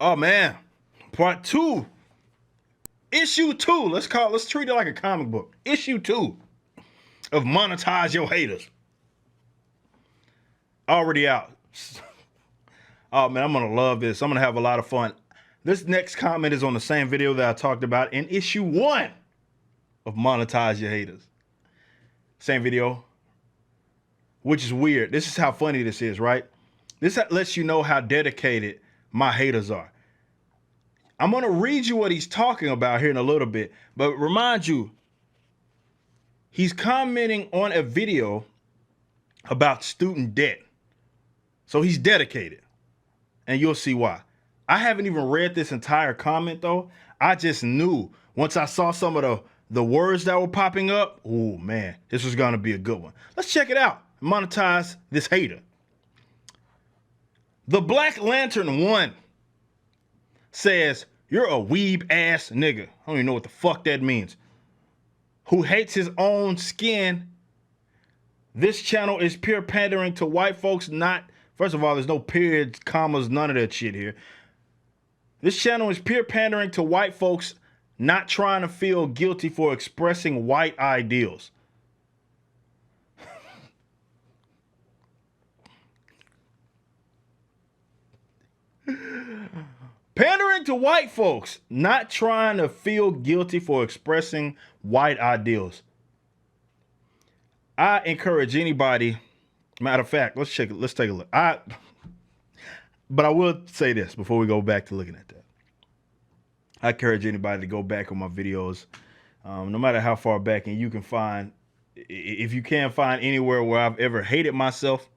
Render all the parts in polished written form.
Oh man, part two, issue two. Let's treat it like a comic book. Issue two of Monetize Your Haters. Already out. Oh man, I'm gonna love this. I'm gonna have a lot of fun. This next comment is on the same video that I talked about in issue one of Monetize Your Haters. Same video, which is weird. This is how funny this is, right? This lets you know how dedicated my haters are. I'm going to read you what he's talking about here in a little bit, but remind you, he's commenting on a video about student debt. So he's dedicated, and you'll see why. I haven't even read this entire comment, though. I just knew once I saw some of the words that were popping up, oh, man, this was going to be a good one. Let's check it out. Monetize this hater. The Black Lantern 1 says, "You're a weeb ass nigga." I don't even know what the fuck that means. Who hates his own skin. This channel is pure pandering to white folks, not, first of all, there's no periods, commas, none of that shit here. This channel is pure pandering to white folks, not trying to feel guilty for expressing white ideals. Pandering to white folks, not trying to feel guilty for expressing white ideals. I encourage anybody, matter of fact, let's check it. Let's take a look. But I will say this before we go back to looking at that. I encourage anybody to go back on my videos, no matter how far back, and you can find, if you can't find anywhere where I've ever hated myself,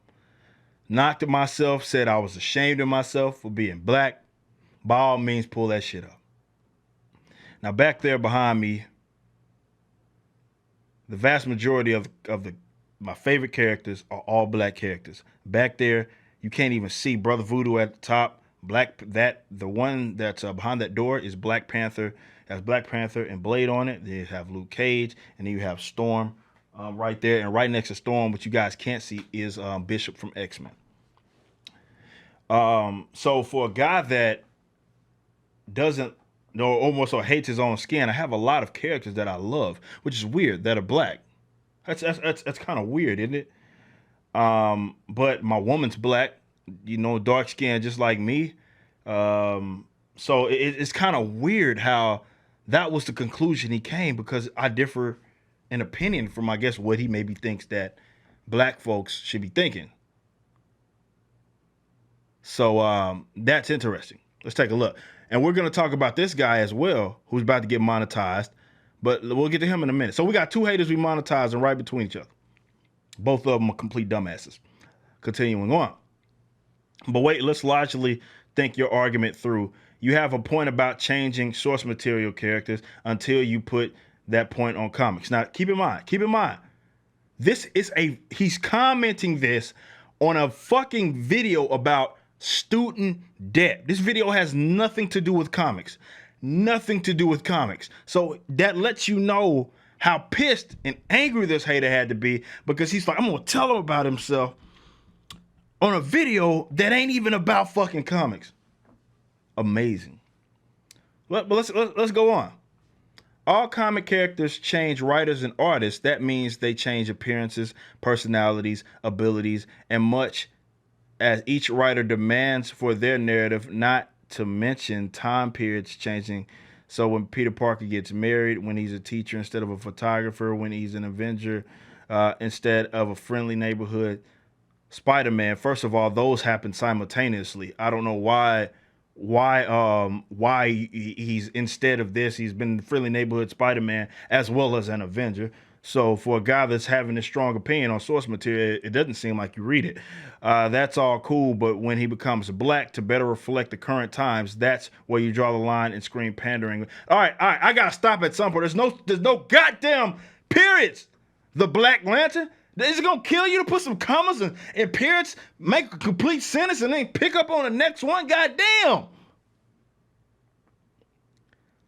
knocked at myself, said I was ashamed of myself for being black, by all means, pull that shit up. Now, back there behind me, the vast majority of my favorite characters are all black characters. Back there, you can't even see Brother Voodoo at the top. The one that's behind that door is Black Panther. Has Black Panther and Blade on it. Then you have Luke Cage, and then you have Storm right there. And right next to Storm, which you guys can't see, is Bishop from X-Men. So for a guy that doesn't know, almost or hates his own skin, I have a lot of characters that I love, which is weird, that are black. That's kind of weird, isn't it? But my woman's black, dark skin, just like me. So it's kind of weird how that was the conclusion he came, because I differ in opinion from, I guess, what he maybe thinks that black folks should be thinking. So that's interesting. Let's take a look. And we're going to talk about this guy as well, who's about to get monetized. But we'll get to him in a minute. So we got two haters we monetizing right between each other. Both of them are complete dumbasses. Continuing on. But wait, let's logically think your argument through. You have a point about changing source material characters until you put that point on comics. Now, keep in mind, he's commenting this on a fucking video about student debt. This video has nothing to do with comics. Nothing to do with comics. So that lets you know how pissed and angry this hater had to be, because he's like, I'm gonna tell him about himself on a video that ain't even about fucking comics. Amazing. But let's go on. All comic characters change writers and artists. That means they change appearances, personalities, abilities, and much as each writer demands for their narrative, not to mention time periods changing. So when Peter Parker gets married, when he's a teacher instead of a photographer, when he's an Avenger instead of a friendly neighborhood Spider-Man, first of all, those happen simultaneously. I don't know why he's, instead of this, he's been friendly neighborhood Spider-Man as well as an Avenger. So for a guy that's having a strong opinion on source material, it doesn't seem like you read it. That's all cool, but when he becomes black to better reflect the current times, that's where you draw the line and scream pandering. All right, I gotta stop at some point. There's no goddamn periods. The Black Lantern, is it gonna kill you to put some commas and periods, make a complete sentence, and then pick up on the next one? Goddamn.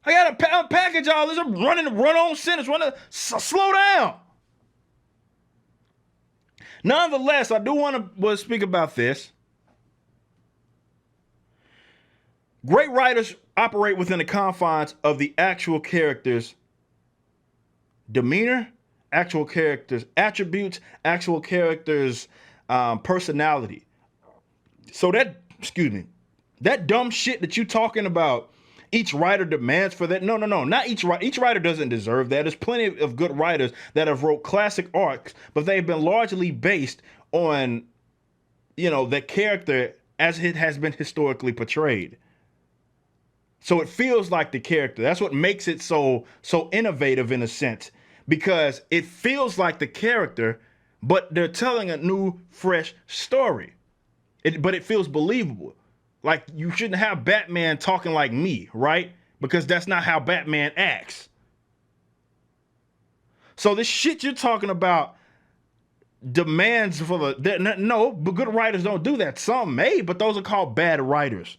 I gotta unpackage all this. I'm running a run-on sentence. Slow down. Nonetheless, I do want to speak about this. Great writers operate within the confines of the actual character's demeanor, actual character's attributes, actual character's personality. So that, excuse me, that dumb shit that you talking about, each writer demands for that. No, no, no, not each writer. Each writer doesn't deserve that. There's plenty of good writers that have wrote classic arcs, but they've been largely based on, the character as it has been historically portrayed. So it feels like the character. That's what makes it so innovative in a sense, because it feels like the character, but they're telling a new, fresh story. But it feels believable. Like, you shouldn't have Batman talking like me, right? Because that's not how Batman acts. So this shit you're talking about demands for no, but good writers don't do that. Some may, but those are called bad writers,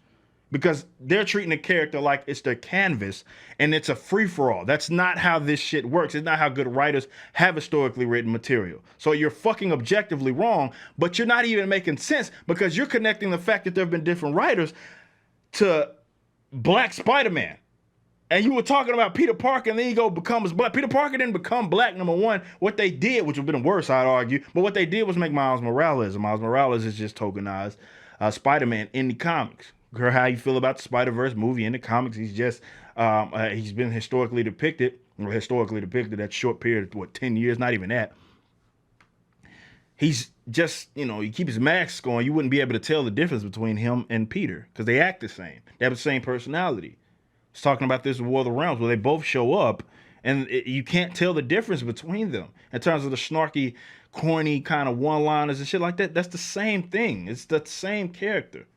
because they're treating the character like it's their canvas and it's a free-for-all. That's not how this shit works. It's not how good writers have historically written material. So you're fucking objectively wrong, but you're not even making sense, because you're connecting the fact that there have been different writers to Black Spider-Man. And you were talking about Peter Parker, and then he becomes black. Peter Parker didn't become black, number one. What they did, which would have been worse, I'd argue, but what they did was make Miles Morales. And Miles Morales is just tokenized Spider-Man in the comics. How you feel about the Spider-Verse movie in the comics? He's just he's been historically depicted, that short period of 10 years, not even that. He's just, you keep his mask on, you wouldn't be able to tell the difference between him and Peter, because they act the same. They have the same personality. I was talking about this in War of the Realms, where they both show up, and you can't tell the difference between them in terms of the snarky, corny kind of one-liners and shit like that. That's the same thing. It's the same character.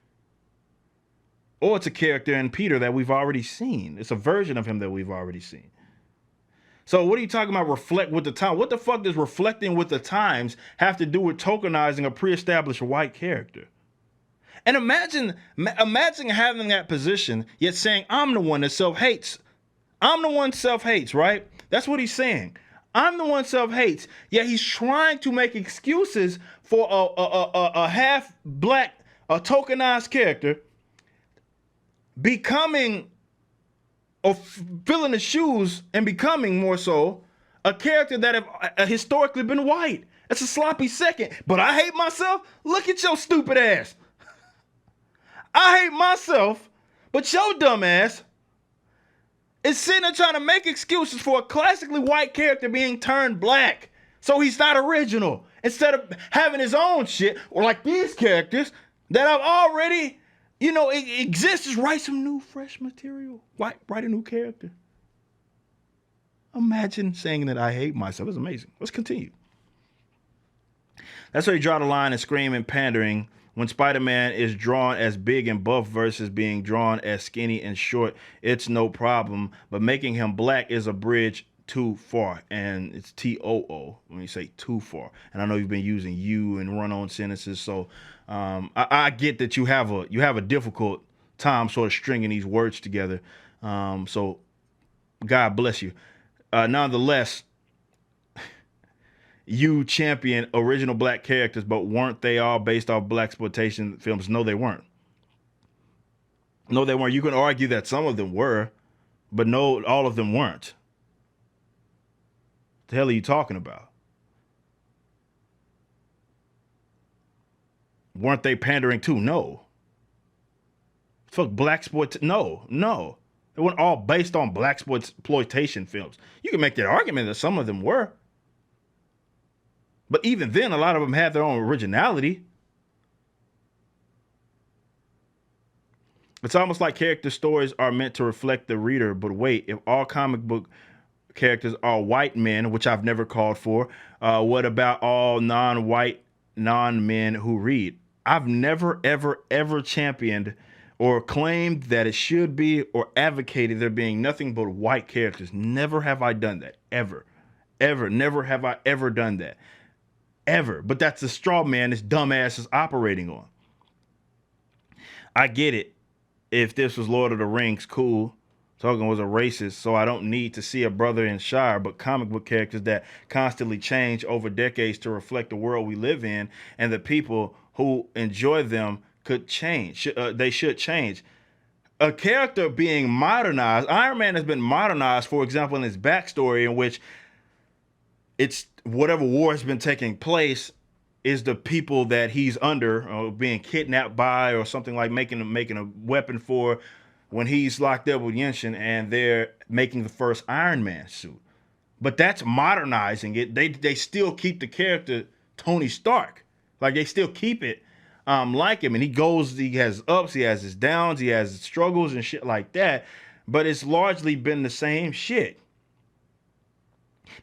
Or it's a character in Peter that we've already seen. It's a version of him that we've already seen. So what are you talking about, reflect with the time? What the fuck does reflecting with the times have to do with tokenizing a pre-established white character? And imagine having that position, yet saying, I'm the one that self-hates. I'm the one self-hates, right? That's what he's saying. I'm the one self-hates, yet he's trying to make excuses for a half-black, a tokenized character becoming, or filling the shoes and becoming more so, a character that have historically been white. That's a sloppy second. But I hate myself? Look at your stupid ass. I hate myself, but your dumb ass is sitting there trying to make excuses for a classically white character being turned black. So he's not original. Instead of having his own shit, or like these characters that I've already, it exists, just write some new, fresh material. Write a new character. Imagine saying that I hate myself. It's amazing. Let's continue. That's where you draw the line in scream and pandering. When Spider-Man is drawn as big and buff versus being drawn as skinny and short, it's no problem. But making him black is a bridge too far. And it's TOO when you say too far. And I know you've been using you and run-on sentences, so I get that you have a difficult time sort of stringing these words together. So God bless you. Nonetheless, you champion original black characters, but weren't they all based off blaxploitation films? No, they weren't. No, they weren't. You can argue that some of them were, but no, all of them weren't. What the hell are you talking about? Weren't they pandering too? No. Fuck blaxploitation. No. They weren't all based on blaxploitation films. You can make that argument that some of them were. But even then, a lot of them had their own originality. It's almost like character stories are meant to reflect the reader. But wait, if all comic book characters are white men, which I've never called for, what about all non-white, non-men who read? I've never, ever championed or claimed that it should be or advocated there being nothing but white characters. Never have I done that. Ever. Never have I ever done that. Ever. But that's the straw man this dumbass is operating on. I get it. If this was Lord of the Rings, cool. Tolkien was a racist, so I don't need to see a brother in Shire, but comic book characters that constantly change over decades to reflect the world we live in, and the people who enjoy them could change. They should change. a character being modernized. Iron Man has been modernized, for example, in his backstory, in which it's whatever war has been taking place is the people that he's under being kidnapped by or something, like making a weapon for when he's locked up with Yenshin, and they're making the first Iron Man suit. But that's modernizing it. They still keep the character Tony Stark. Like, they still keep it like him. And he has ups, he has his downs, he has his struggles and shit like that. But it's largely been the same shit.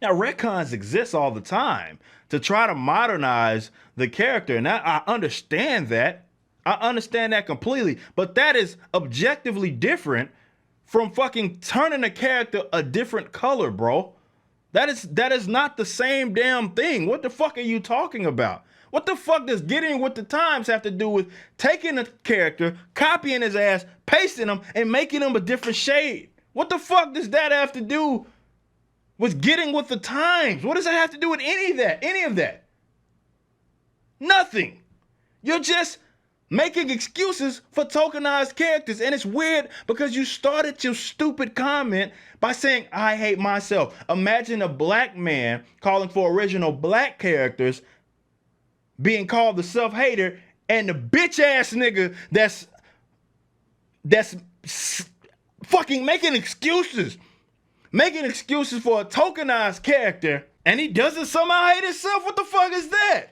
Now, retcons exist all the time to try to modernize the character. And I understand that. I understand that completely. But that is objectively different from fucking turning a character a different color, bro. That is not the same damn thing. What the fuck are you talking about? What the fuck does getting with the times have to do with taking a character, copying his ass, pasting him, and making him a different shade? What the fuck does that have to do with getting with the times? What does that have to do with any of that? Any of that? Nothing. You're just making excuses for tokenized characters. And it's weird because you started your stupid comment by saying, I hate myself. Imagine a black man calling for original black characters being called the self-hater, and the bitch ass nigga that's fucking making excuses for a tokenized character, and he doesn't somehow hate himself. What the fuck is that?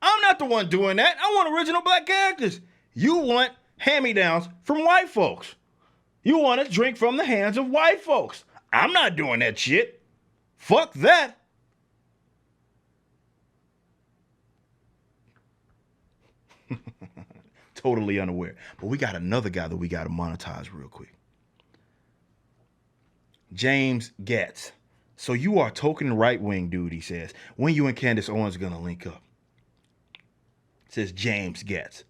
I'm not the one doing that. I want original black characters. You want hand-me-downs from white folks. You want to drink from the hands of white folks. I'm not doing that shit. Fuck that. Totally unaware. But we got another guy that we got to monetize real quick. James Getz. So you are token right-wing dude, he says. When you and Candace Owens are going to link up? Says James Getz.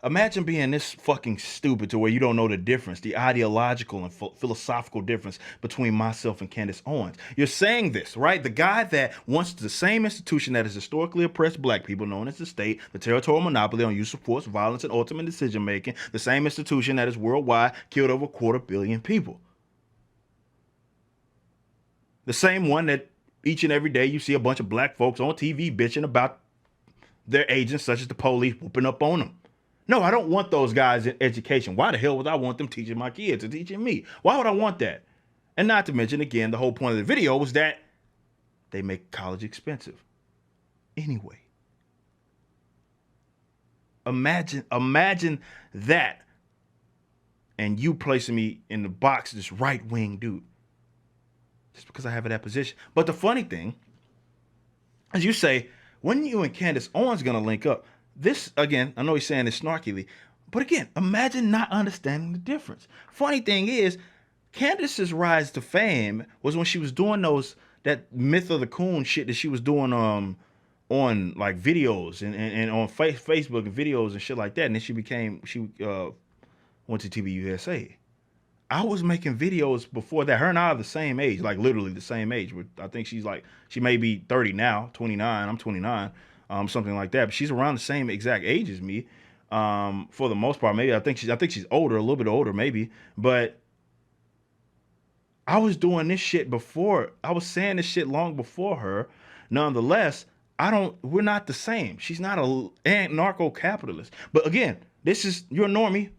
Imagine being this fucking stupid to where you don't know the difference, the ideological and philosophical difference between myself and Candace Owens. You're saying this, right? The guy that wants the same institution that has historically oppressed black people, known as the state, the territorial monopoly on use of force, violence, and ultimate decision-making, the same institution that has worldwide killed over 250 million people. The same one that each and every day you see a bunch of black folks on TV bitching about their agents, such as the police, whooping up on them. No, I don't want those guys in education. Why the hell would I want them teaching my kids or teaching me? Why would I want that? And not to mention, again, the whole point of the video was that they make college expensive. Anyway. Imagine that. And you placing me in the box, this right-wing dude. Just because I have that position. But the funny thing, as you say, when you and Candace Owens going to link up, this, again, I know he's saying this snarkily, but again, imagine not understanding the difference. Funny thing is, Candace's rise to fame was when she was doing that Myth of the Coon shit that she was doing on like videos and on Facebook and videos and shit like that. And then she went to TV USA. I was making videos before that. Her and I are the same age, like literally the same age. I think she may be 30 now, 29. I'm 29. Something like that. But she's around the same exact age as me, for the most part. Maybe I think she's older, a little bit older, maybe. But I was doing this shit before. I was saying this shit long before her. Nonetheless, we're not the same. She's not a narco-capitalist. But again, you're a normie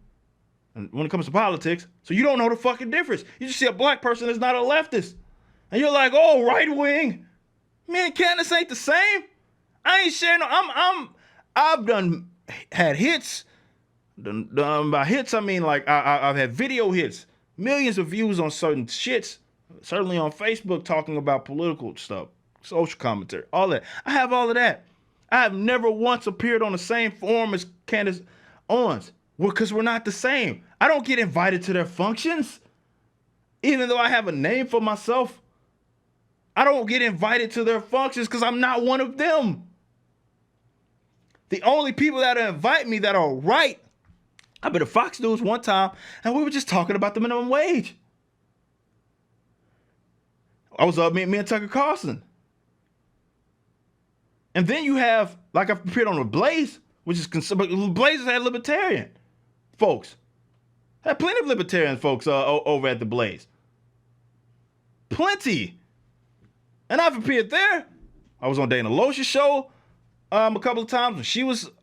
when it comes to politics, so you don't know the fucking difference. You just see a black person that's not a leftist, and you're like, oh, right wing. Man, Candace ain't the same. I ain't sharing. I've had hits. By hits, I mean like I've had video hits, millions of views on certain shits. Certainly on Facebook, talking about political stuff, social commentary, all that. I have all of that. I have never once appeared on the same forum as Candace Owens. Because we're not the same. I don't get invited to their functions, even though I have a name for myself. I don't get invited to their functions because I'm not one of them. The only people that invite me that are right, I've been to Fox News one time, and we were just talking about the minimum wage. I was me and Tucker Carlson. And then you have, like I've appeared on the Blaze, which is Blazers had libertarian folks. Had plenty of libertarian folks over at the Blaze. Plenty. And I've appeared there. I was on Dana Loesch's show a couple of times when she's at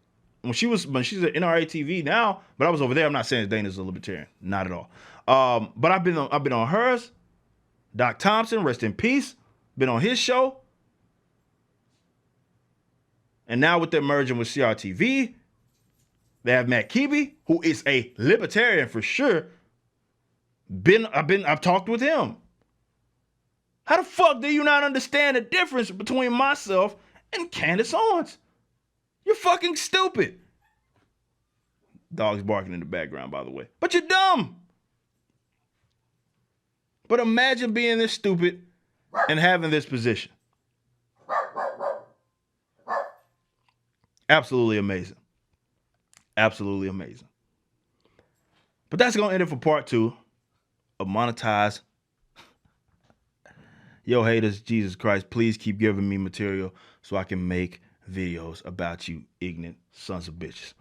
NRA TV now, but I was over there. I'm not saying Dana's a libertarian, not at all. But I've been on hers. Doc Thompson, rest in peace, been on his show. And now with their merging with CRTV, they have Matt Keeby, who is a libertarian for sure. I've talked with him. How the fuck do you not understand the difference between myself and Candace Owens? You're fucking stupid. Dogs barking in the background, by the way. But you're dumb. But imagine being this stupid and having this position. Absolutely amazing. Absolutely amazing. But that's going to end it for part 2 of Monetize. Yo, haters, Jesus Christ, please keep giving me material so I can make videos about you ignorant sons of bitches.